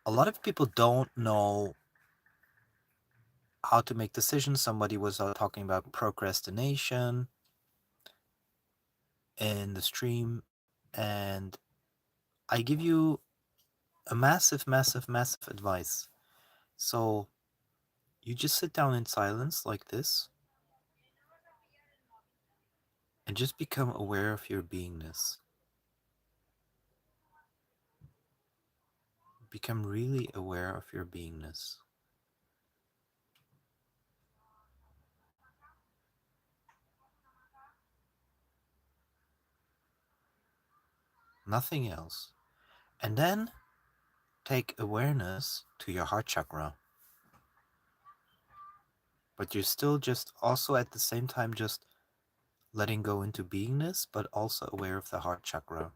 a lot of people don't know how to make decisions. Somebody was talking about procrastination in the stream, and I give you a massive advice. So you just sit down in silence like this and just become aware of your beingness. Become really aware of your beingness. Nothing else. And then take awareness to your heart chakra. But you're still just also at the same time just letting go into beingness, but also aware of the heart chakra.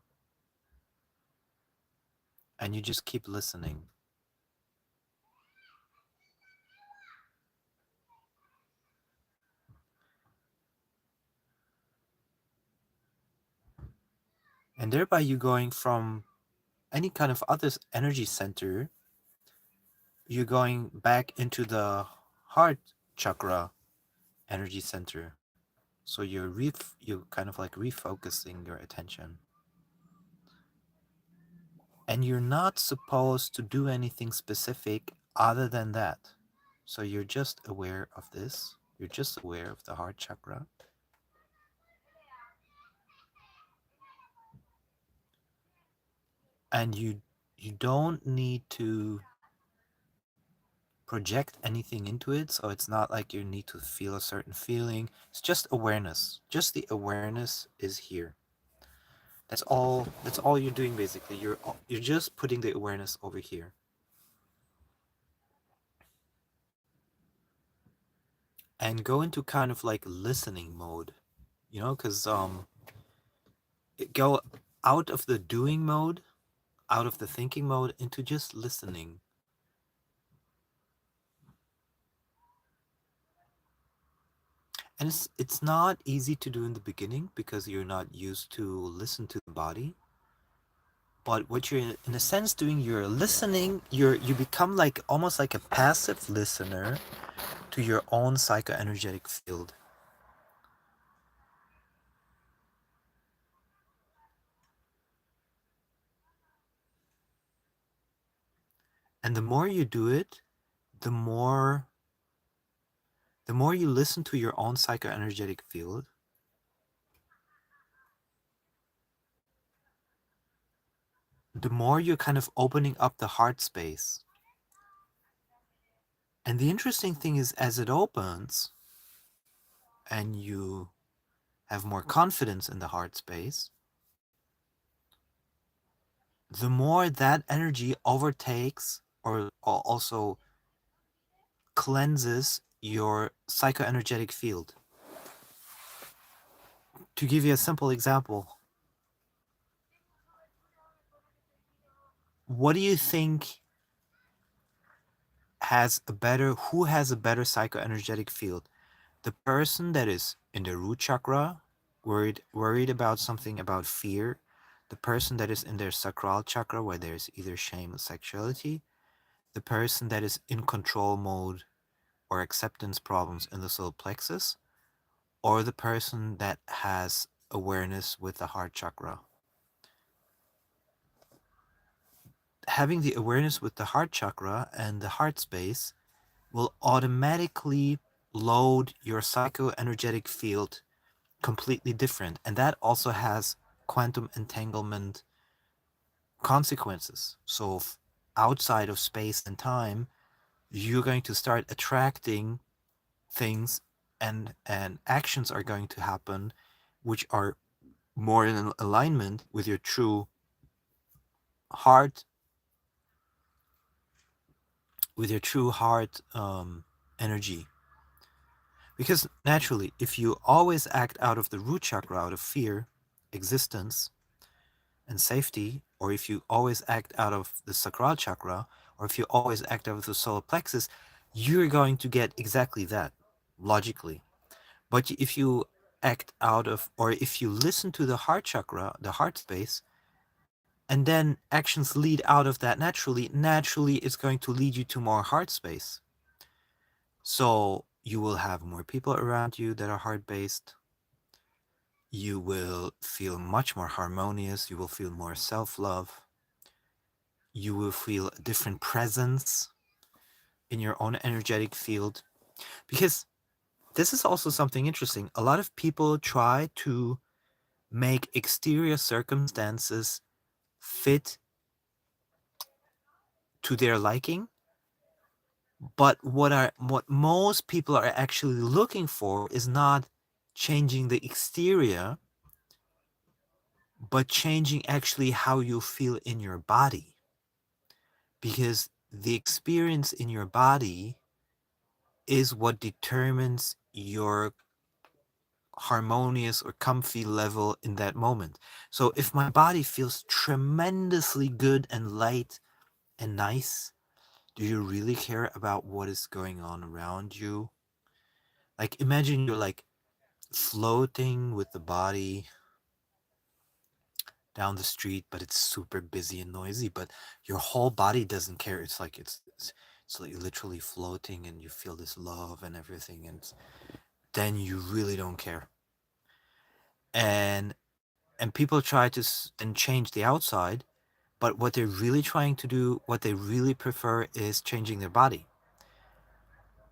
And you just keep listening. And thereby you going from any kind of other energy center, you're going back into the heart chakra energy center. So you're kind of like refocusing your attention. And you're not supposed to do anything specific other than that. So you're just aware of this. You're just aware of the heart chakra. And you don't need to project anything into it, so it's not like you need to feel a certain feeling. It's just awareness. Just the awareness is here. That's all you're doing basically. You're just putting the awareness over here. And go into kind of like listening mode, because go out of the doing mode, out of the thinking mode, into just listening. And it's not easy to do in the beginning because you're not used to listen to the body. But what you're in a sense doing, you're listening, you become like almost like a passive listener to your own psychoenergetic field. And the more you do it, the more you listen to your own psychoenergetic field, the more you're kind of opening up the heart space. And the interesting thing is, as it opens and you have more confidence in the heart space, the more that energy overtakes or also cleanses your psychoenergetic field. To give you a simple example, what do you think who has a better psychoenergetic field? The person that is in the root chakra, worried about something about fear, the person that is in their sacral chakra where there's either shame or sexuality, the person that is in control mode or acceptance problems in the solar plexus, or the person that has awareness with the heart chakra. Having the awareness with the heart chakra and the heart space will automatically load your psychoenergetic field completely different. And that also has quantum entanglement consequences. So outside of space and time, you're going to start attracting things and actions are going to happen which are more in alignment with your true heart, energy. Because naturally, if you always act out of the root chakra, out of fear, existence, and safety, or if you always act out of the sacral chakra, or if you always act out of the solar plexus, you're going to get exactly that, logically. But if you act out of, or if you listen to the heart chakra, the heart space, and then actions lead out of that naturally it's going to lead you to more heart space. So you will have more people around you that are heart based. You will feel much more harmonious. You will feel more self love. You will feel a different presence in your own energetic field. Because this is also something interesting. A lot of people try to make exterior circumstances fit to their liking, but what most people are actually looking for is not changing the exterior, but changing actually how you feel in your body. Because the experience in your body is what determines your harmonious or comfy level in that moment. So if my body feels tremendously good and light and nice, do you really care about what is going on around you? Like imagine you're like floating with the body down the street, but it's super busy and noisy, but your whole body doesn't care. It's like it's like literally floating and you feel this love and everything, and then you really don't care. And people try to then change the outside, but what they're really trying to do, what they really prefer is changing their body.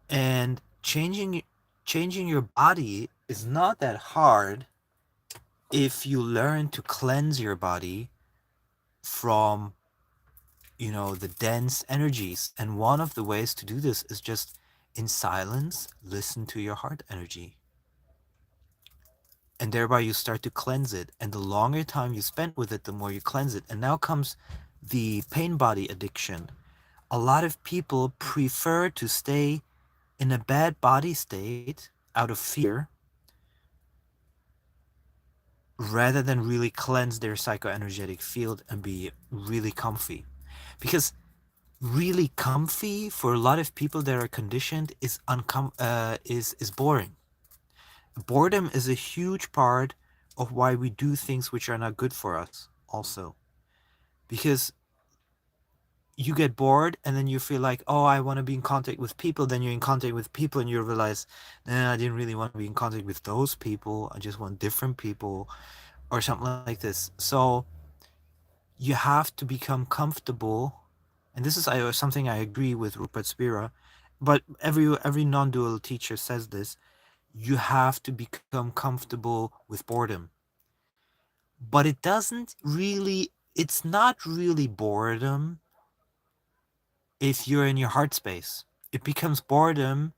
And changing your body is not that hard if you learn to cleanse your body from the dense energies. And one of the ways to do this is just in silence listen to your heart energy, and thereby you start to cleanse it, and the longer time you spend with it, the more you cleanse it. And now comes the pain body addiction. A lot of people prefer to stay in a bad body state out of fear rather than really cleanse their psychoenergetic field and be really comfy. Because really comfy for a lot of people that are conditioned is boring. Boredom is a huge part of why we do things which are not good for us also. Because you get bored and then you feel like, oh, I want to be in contact with people. Then you're in contact with people and you realize, nah, I didn't really want to be in contact with those people. I just want different people or something like this. So you have to become comfortable. And this is something I agree with Rupert Spira, but every non-dual teacher says this. You have to become comfortable with boredom. But it's not really boredom if you're in your heart space. It becomes boredom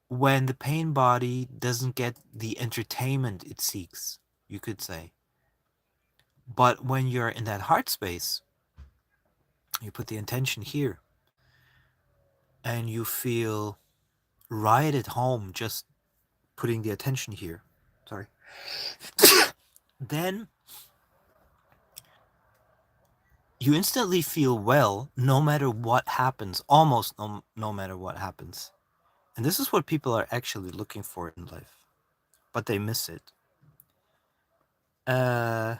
when the pain body doesn't get the entertainment it seeks, you could say. But when you're in that heart space, you put the intention here and you feel right at home just putting the attention here. Sorry. Then you instantly feel well no matter what happens, almost no matter what happens. And this is what people are actually looking for in life, but they miss it. Uh,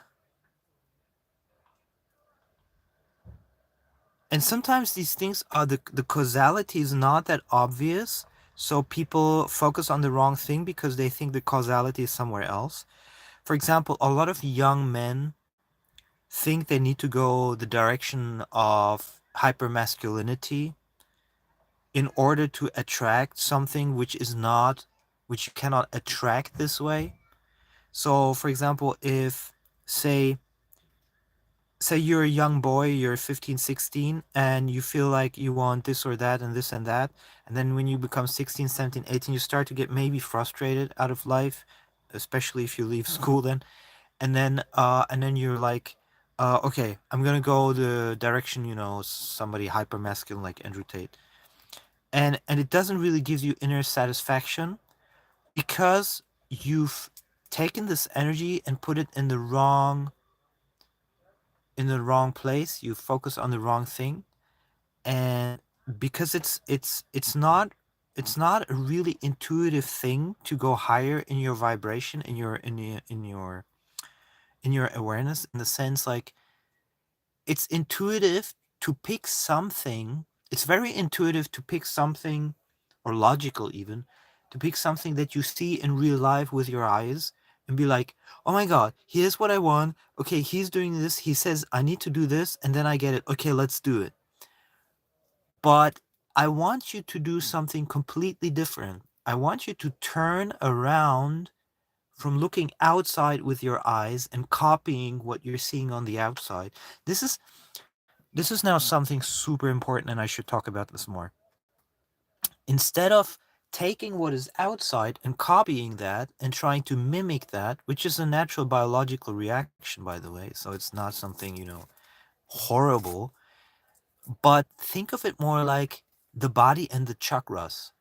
and sometimes these things are the causality is not that obvious. So people focus on the wrong thing because they think the causality is somewhere else. For example, a lot of young men think they need to go the direction of hypermasculinity in order to attract something which you cannot attract this way. So for example, if say say you're a young boy, you're 15, 16, and you feel like you want this or that and this and that, and then when you become 16, 17, 18, you start to get maybe frustrated out of life, especially if you leave school then, and then you're like, okay, I'm gonna go the direction, somebody hyper masculine like Andrew Tate, and it doesn't really give you inner satisfaction because you've taken this energy and put it in the wrong place. You focus on the wrong thing, and because it's not a really intuitive thing to go higher in your vibration, in your awareness, in the sense like it's intuitive to pick something. It's very intuitive to pick something, or logical even, to pick something that you see in real life with your eyes and be like, oh my God, here's what I want. Okay, he's doing this. He says, I need to do this. And then I get it. Okay, let's do it. But I want you to do something completely different. I want you to turn around from looking outside with your eyes and copying what you're seeing on the outside. This is this is now something super important, and I should talk about this more. Instead of taking what is outside and copying that and trying to mimic that, which is a natural biological reaction, by the way, so it's not something, horrible, but think of it more like the body and the chakras.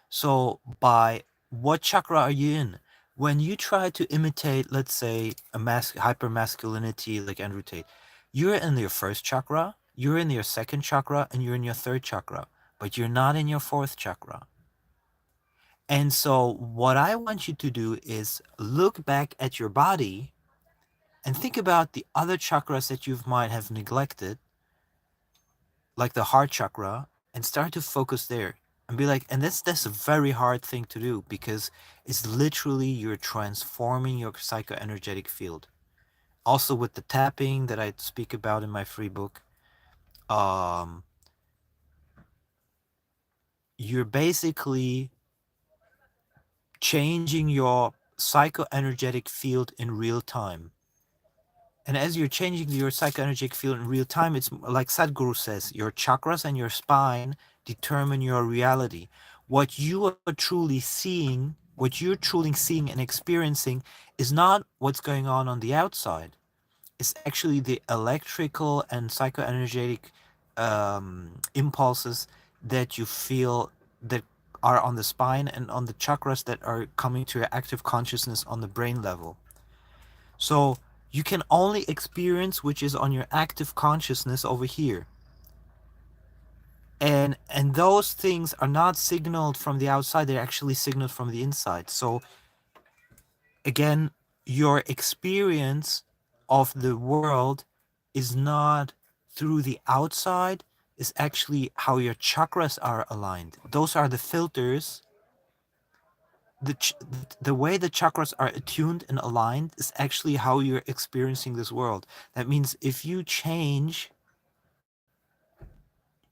So, by what chakra are you in? When you try to imitate, let's say, a hyper masculinity like Andrew Tate, you're in your first chakra, you're in your second chakra, and you're in your third chakra, but you're not in your fourth chakra. And so, what I want you to do is look back at your body and think about the other chakras that you might have neglected, like the heart chakra, and start to focus there and be like, and that's a very hard thing to do because it's literally you're transforming your psychoenergetic field. Also with the tapping that I speak about in my free book, um, you're basically changing your psychoenergetic field in real time. And as you're changing your psychoenergetic field in real time, it's like Sadhguru says, your chakras and your spine determine your reality. What you are truly seeing, what you're truly seeing and experiencing is not what's going on the outside. It's actually the electrical and psychoenergetic impulses that you feel that are on the spine and on the chakras that are coming to your active consciousness on the brain level. So you can only experience which is on your active consciousness over here. And those things are not signaled from the outside, they're actually signaled from the inside. So again, your experience of the world is not through the outside, is actually how your chakras are aligned. Those are the filters. The way the chakras are attuned and aligned is actually how you're experiencing this world. That means if you change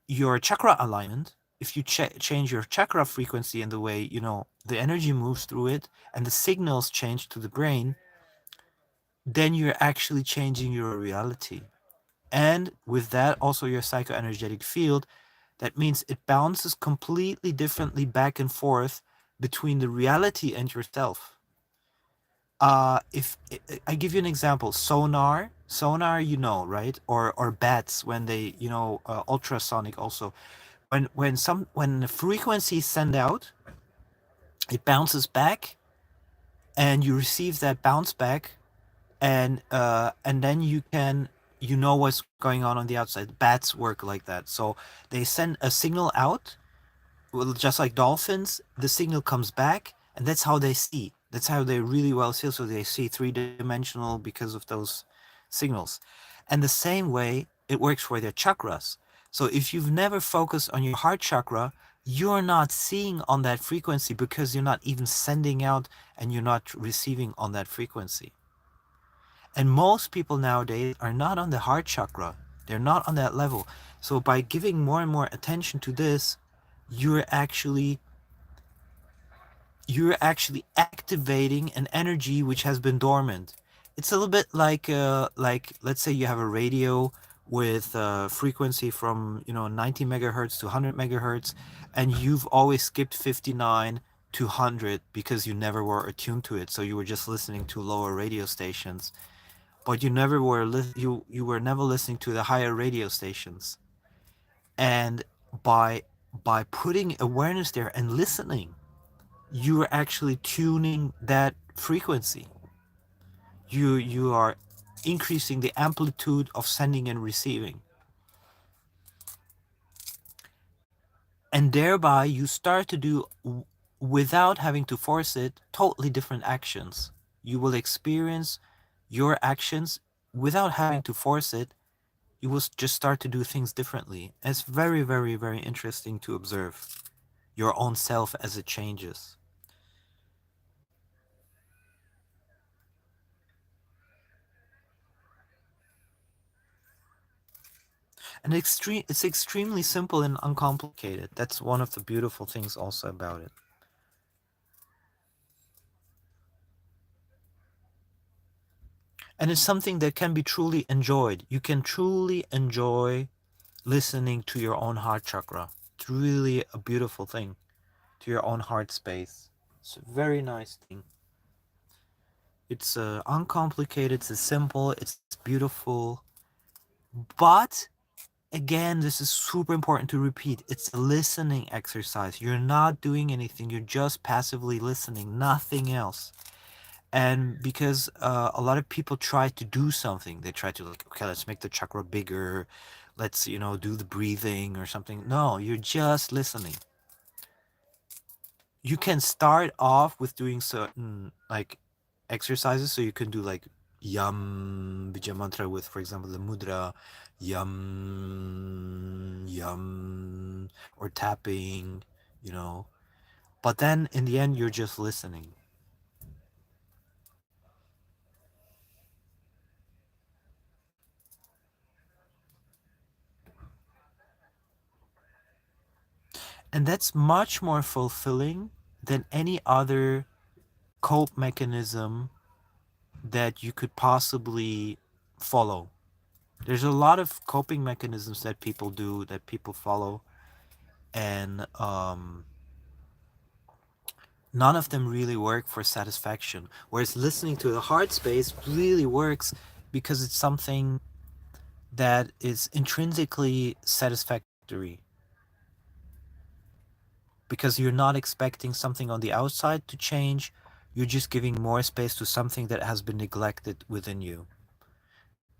your chakra alignment, if you change your chakra frequency and the way the energy moves through it and the signals change to the brain, then you're actually changing your reality. And with that, also your psychoenergetic field. That means it bounces completely differently back and forth between the reality and yourself. If I give you an example, sonar, right? Or bats when they, ultrasonic also. When the frequencies send out, it bounces back, and you receive that bounce back, and then you know what's going on the outside. Bats work like that, so they send a signal out. Well, just like dolphins, the signal comes back, and that's how they see. That's how they really well see. So they see three-dimensional because of those signals. And the same way it works for their chakras. So if you've never focused on your heart chakra, you're not seeing on that frequency because you're not even sending out and you're not receiving on that frequency. And most people nowadays are not on the heart chakra. They're not on that level. So by giving more and more attention to this, you're actually you're actually activating an energy which has been dormant. It's a little bit like let's say you have a radio with frequency from 90 megahertz to 100 megahertz, and you've always skipped 59 to 100 because you never were attuned to it. So you were just listening to lower radio stations, but you were never listening to the higher radio stations. And by putting awareness there and listening, you are actually tuning that frequency. You are increasing the amplitude of sending and receiving, and thereby you start to do, without having to force it, totally different actions. You will experience your actions without having to force it you will just start to do things differently. It's very, very, very interesting to observe your own self as it changes. And it's extremely simple and uncomplicated. That's one of the beautiful things also about it. And it's something that can be truly enjoyed. You can truly enjoy listening to your own heart chakra. It's really a beautiful thing, to your own heart space. It's a very nice thing. It's uncomplicated, it's simple, it's beautiful. But again, this is super important to repeat. It's a listening exercise. You're not doing anything, you're just passively listening, nothing else. And because a lot of people try to do something, they try to, like, okay, let's make the chakra bigger, let's, do the breathing or something. No, you're just listening. You can start off with doing certain, like, exercises. So you can do like yam bija mantra with, for example, the mudra, yum yum, or tapping, you know but then in the end you're just listening. And that's much more fulfilling than any other cope mechanism that you could possibly follow. There's a lot of coping mechanisms that people do, that people follow, and none of them really work for satisfaction. Whereas listening to the heart space really works because it's something that is intrinsically satisfactory. Because you're not expecting something on the outside to change, you're just giving more space to something that has been neglected within you.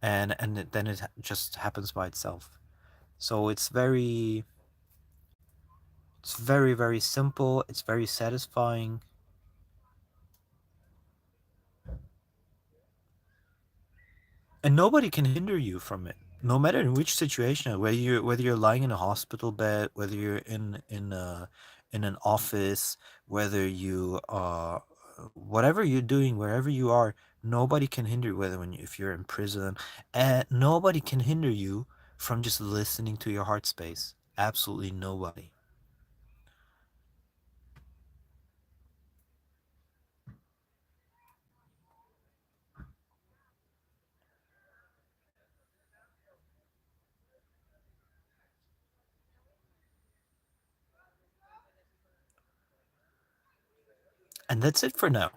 And then it just happens by itself. So it's very, very simple, it's very satisfying. And nobody can hinder you from it, no matter in which situation, whether you're lying in a hospital bed, whether you're in an office, whether you whatever you're doing, wherever you are. Nobody can hinder you, whether if you're in prison, and nobody can hinder you from just listening to your heart space. Absolutely nobody. And that's it for now.